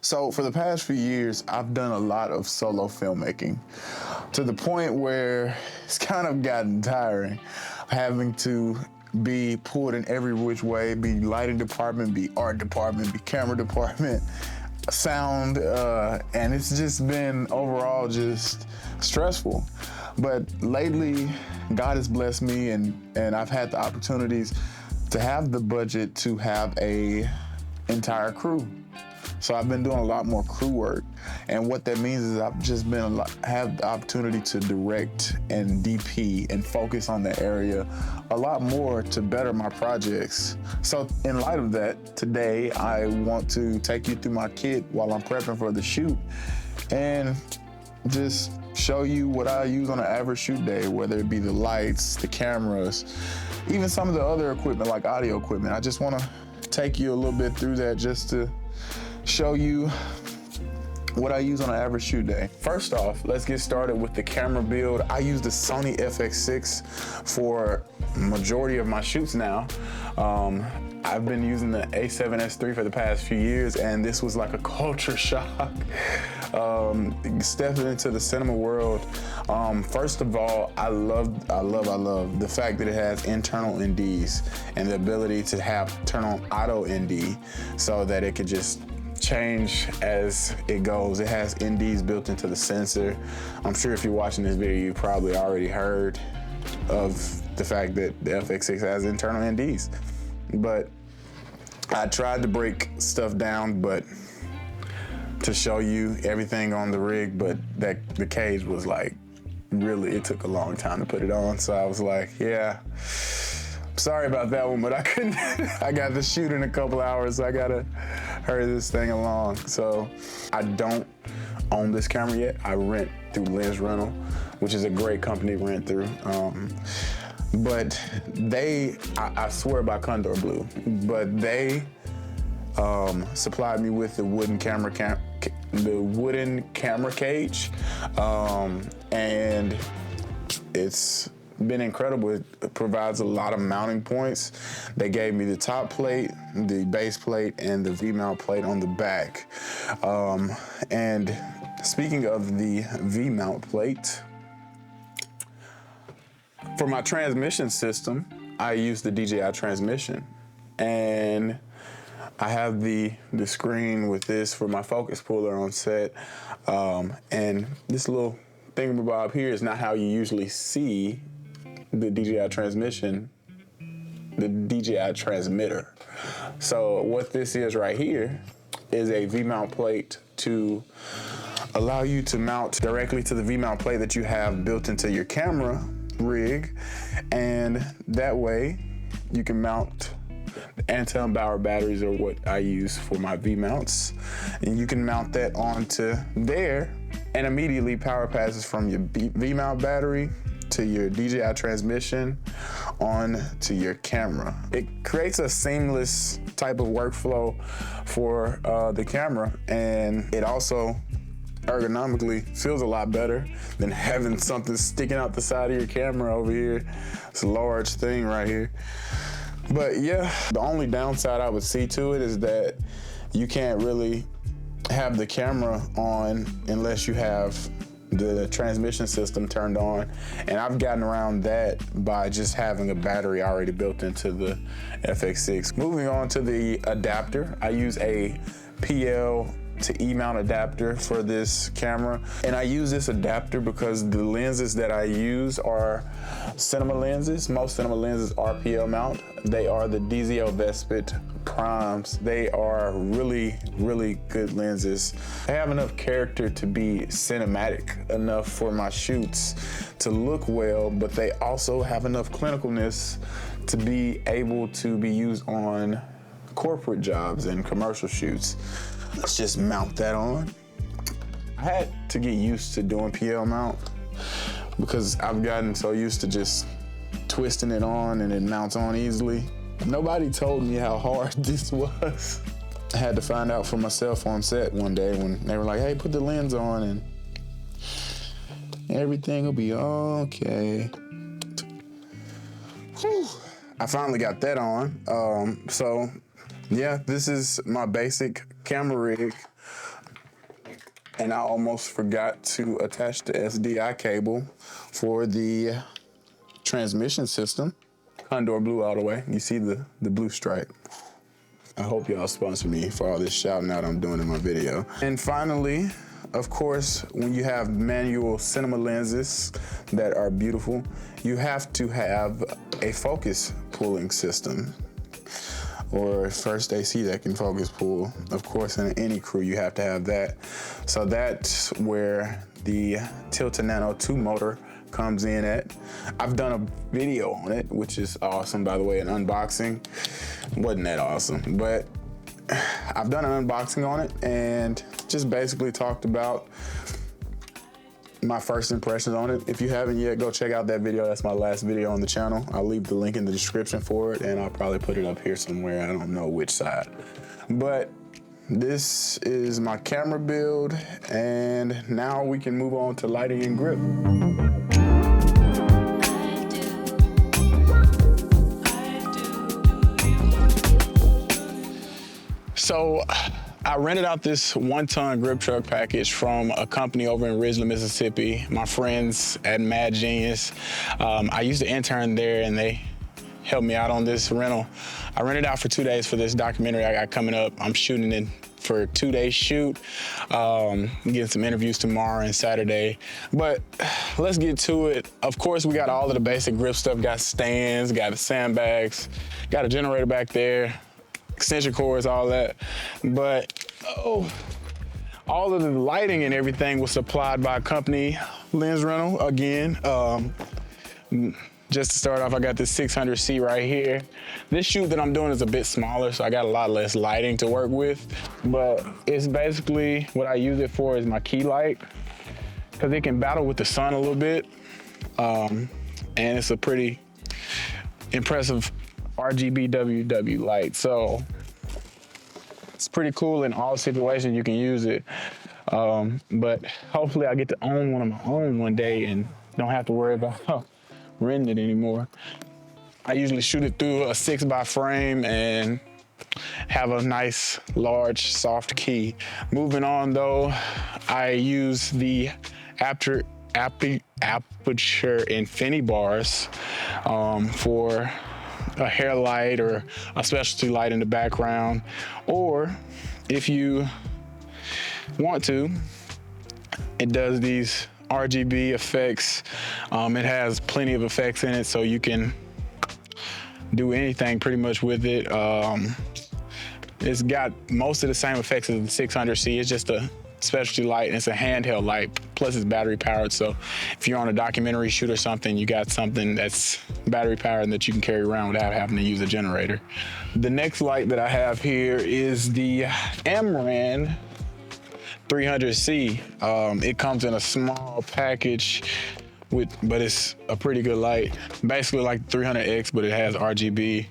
So for the past few years, I've done a lot of solo filmmaking to the point where it's kind of gotten tiring having to be pulled in every which way, be lighting department, be art department, be camera department, sound, and it's just been overall just stressful. But lately, God has blessed me and I've had the opportunities to have the budget to have a entire crew. So I've been doing a lot more crew work. And what that means is I've just have the opportunity to direct and DP and focus on the area a lot more to better my projects. So in light of that, today I want to take you through my kit while I'm prepping for the shoot and just show you what I use on an average shoot day, whether it be the lights, the cameras, even some of the other equipment like audio equipment. I just want to take you a little bit through that just to show you what I use on an average shoot day. First off, let's get started with the camera build. I use the Sony FX6 for majority of my shoots now. I've been using the A7S III for the past few years, and this was like a culture shock. Stepping into the cinema world. First of all, I love the fact that it has internal NDs and the ability to turn on auto ND so that it could just change as it goes. It has NDs built into the sensor. I'm sure if you're watching this video, you probably already heard of the fact that the FX6 has internal NDs. But I tried to break stuff down, but to show you everything on the rig, but the cage was like, really, it took a long time to put it on. So I was like, yeah, sorry about that one, but I couldn't. I got the shoot in a couple hours, so I gotta hurry this thing along. So I don't own this camera yet. I rent through Lens Rental, which is a great company to rent through. But I swear by Condor Blue, but they supplied me with the wooden camera cage, and it's been incredible. It provides a lot of mounting points. They gave me the top plate, the base plate, and the V-mount plate on the back. And speaking of the V-mount plate, for my transmission system, I use the DJI transmission. And I have the screen with this for my focus puller on set. And this little thingamabob here is not how you usually see the DJI transmission, the DJI transmitter. So what this is right here is a V-mount plate to allow you to mount directly to the V-mount plate that you have built into your camera rig. And that way you can mount the Anton Bauer batteries are what I use for my V-mounts. And you can mount that onto there and immediately power passes from your V-mount battery to your DJI transmission on to your camera. It creates a seamless type of workflow for the camera, and it also ergonomically feels a lot better than having something sticking out the side of your camera over here. It's a large thing right here. But yeah, the only downside I would see to it is that you can't really have the camera on unless you have the transmission system turned on. And I've gotten around that by just having a battery already built into the FX6. Moving on to the adapter, I use a PL to E-mount adapter for this camera. And I use this adapter because the lenses that I use are cinema lenses. Most cinema lenses are PL mount. They are the DZO Vespit Primes. They are really, really good lenses. They have enough character to be cinematic enough for my shoots to look well, but they also have enough clinicalness to be able to be used on corporate jobs and commercial shoots. Let's just mount that on. I had to get used to doing PL mount because I've gotten so used to just twisting it on and it mounts on easily. Nobody told me how hard this was. I had to find out for myself on set one day when they were like, hey, put the lens on and everything will be okay. Whew. I finally got that on. So yeah, this is my basic camera rig. And I almost forgot to attach the SDI cable for the transmission system. Condor blue all the way. You see the blue stripe. I hope y'all sponsor me for all this shouting out I'm doing in my video. And finally, of course, when you have manual cinema lenses that are beautiful, you have to have a focus pulling system, or first AC that can focus pull. Of course, in any crew, you have to have that. So that's where the Tilta Nano 2 motor comes in at. I've done a video on it, which is awesome, by the way, an unboxing. Wasn't that awesome, but I've done an unboxing on it and just basically talked about my first impressions on it. If you haven't yet, go check out that video. That's my last video on the channel. I'll leave the link in the description for it, and I'll probably put it up here somewhere. I don't know which side. But this is my camera build, and now we can move on to lighting and grip. So I rented out this 1-ton grip truck package from a company over in Ridgeland, Mississippi. My friends at Mad Genius. I used to intern there and they helped me out on this rental. I rented out for 2 days for this documentary I got coming up. I'm shooting it for a 2-day shoot. Getting some interviews tomorrow and Saturday. But let's get to it. Of course, we got all of the basic grip stuff. Got stands, got the sandbags, got a generator back there, extension cords, all that. But all of the lighting and everything was supplied by a company, Lens Rental, again. Just to start off, I got this 600C right here. This shoot that I'm doing is a bit smaller, so I got a lot less lighting to work with. But it's basically, what I use it for is my key light, because it can battle with the sun a little bit. And it's a pretty impressive RGB WW light. So it's pretty cool in all situations you can use it. But hopefully I get to own one of my own one day and don't have to worry about renting it anymore. I usually shoot it through a 6x frame and have a nice, large, soft key. Moving on though, I use the aperture Infinity bars for a hair light or a specialty light in the background. Or if you want to, it does these RGB effects. It has plenty of effects in it, so you can do anything pretty much with it. It's got most of the same effects as the 600C. It's just a specialty light and it's a handheld light, plus it's battery powered. So if you're on a documentary shoot or something, you got something that's battery powered and that you can carry around without having to use a generator. The next light that I have here is the Amran 300C. It comes in a small package but it's a pretty good light. Basically like 300X, but it has RGB.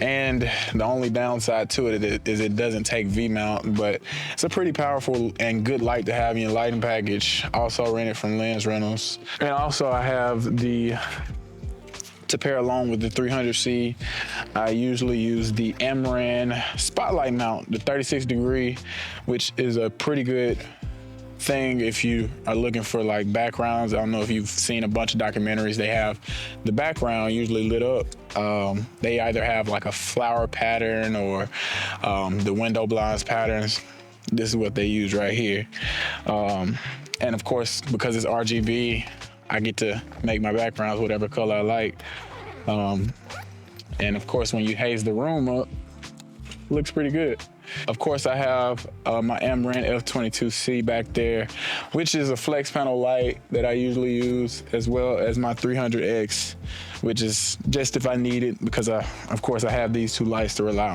And the only downside to it is it doesn't take V-mount, but it's a pretty powerful and good light to have in your lighting package. Also rented from Lens Rentals. And also I have to pair along with the 300C, I usually use the Amran spotlight mount, the 36 degree, which is a pretty good thing if you are looking for like backgrounds. I don't know if you've seen a bunch of documentaries, they have the background usually lit up. They either have like a flower pattern or the window blinds patterns. This is what they use right here. And of course, because it's RGB, I get to make my backgrounds whatever color I like. And of course, when you haze the room up, looks pretty good. Of course, I have my Amran F22C back there, which is a flex panel light that I usually use, as well as my 300X, which is just if I need it, because of course I have these two lights to rely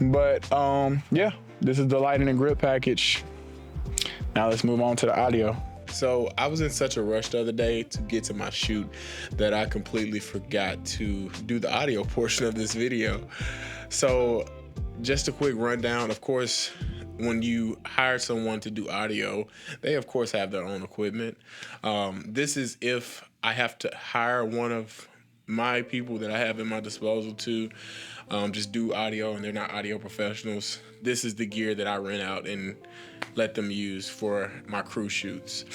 on. But yeah, this is the lighting and grip package. Now let's move on to the audio. So I was in such a rush the other day to get to my shoot that I completely forgot to do the audio portion of this video. So just a quick rundown. Of course, when you hire someone to do audio, they of course have their own equipment. This is if I have to hire one of my people that I have in my disposal to just do audio, and they're not audio professionals, this is the gear that I rent out and let them use for my crew shoots.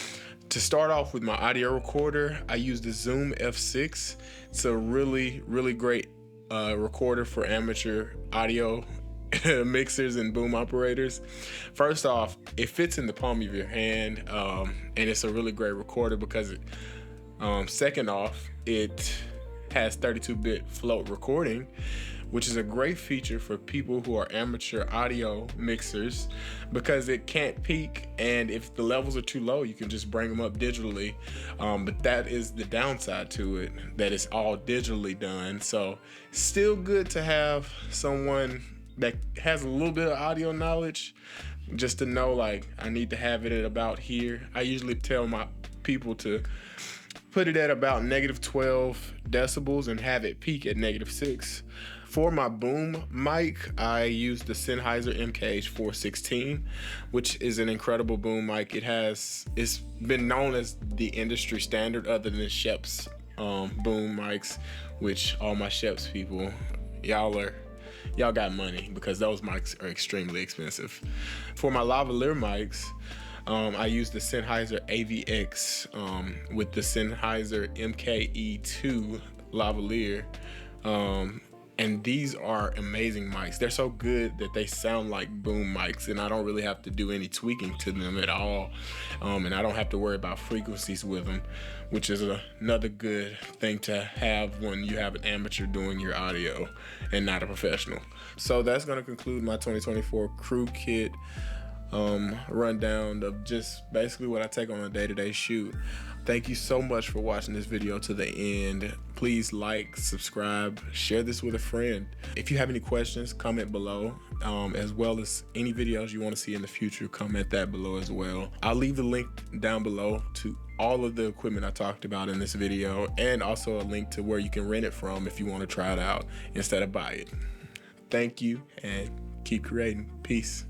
To start off with my audio recorder, I use the Zoom F6. It's a really, really great recorder for amateur audio mixers and boom operators. First off, it fits in the palm of your hand, and it's a really great recorder because second off, it has 32-bit float recording, which is a great feature for people who are amateur audio mixers because it can't peak, and if the levels are too low, you can just bring them up digitally. But that is the downside to it, that it's all digitally done. So still good to have someone that has a little bit of audio knowledge just to know, like, I need to have it at about here. I usually tell my people to put it at about -12 decibels and have it peak at -6. For my boom mic, I use the Sennheiser MKH416, which is an incredible boom mic. It's been known as the industry standard other than Shep's boom mics, which all my Shep's people, y'all got money because those mics are extremely expensive. For my lavalier mics, I use the Sennheiser AVX with the Sennheiser MKE2 lavalier. And these are amazing mics. They're so good that they sound like boom mics, and I don't really have to do any tweaking to them at all. And I don't have to worry about frequencies with them, which is another good thing to have when you have an amateur doing your audio and not a professional. So that's gonna conclude my 2024 crew kit rundown of just basically what I take on a day-to-day shoot. Thank you so much for watching this video to the end. Please like, subscribe, share this with a friend. If you have any questions, comment below, as well as any videos you want to see in the future, comment that below as well. I'll leave the link down below to all of the equipment I talked about in this video, and also a link to where you can rent it from if you want to try it out instead of buy it. Thank you, and keep creating. Peace.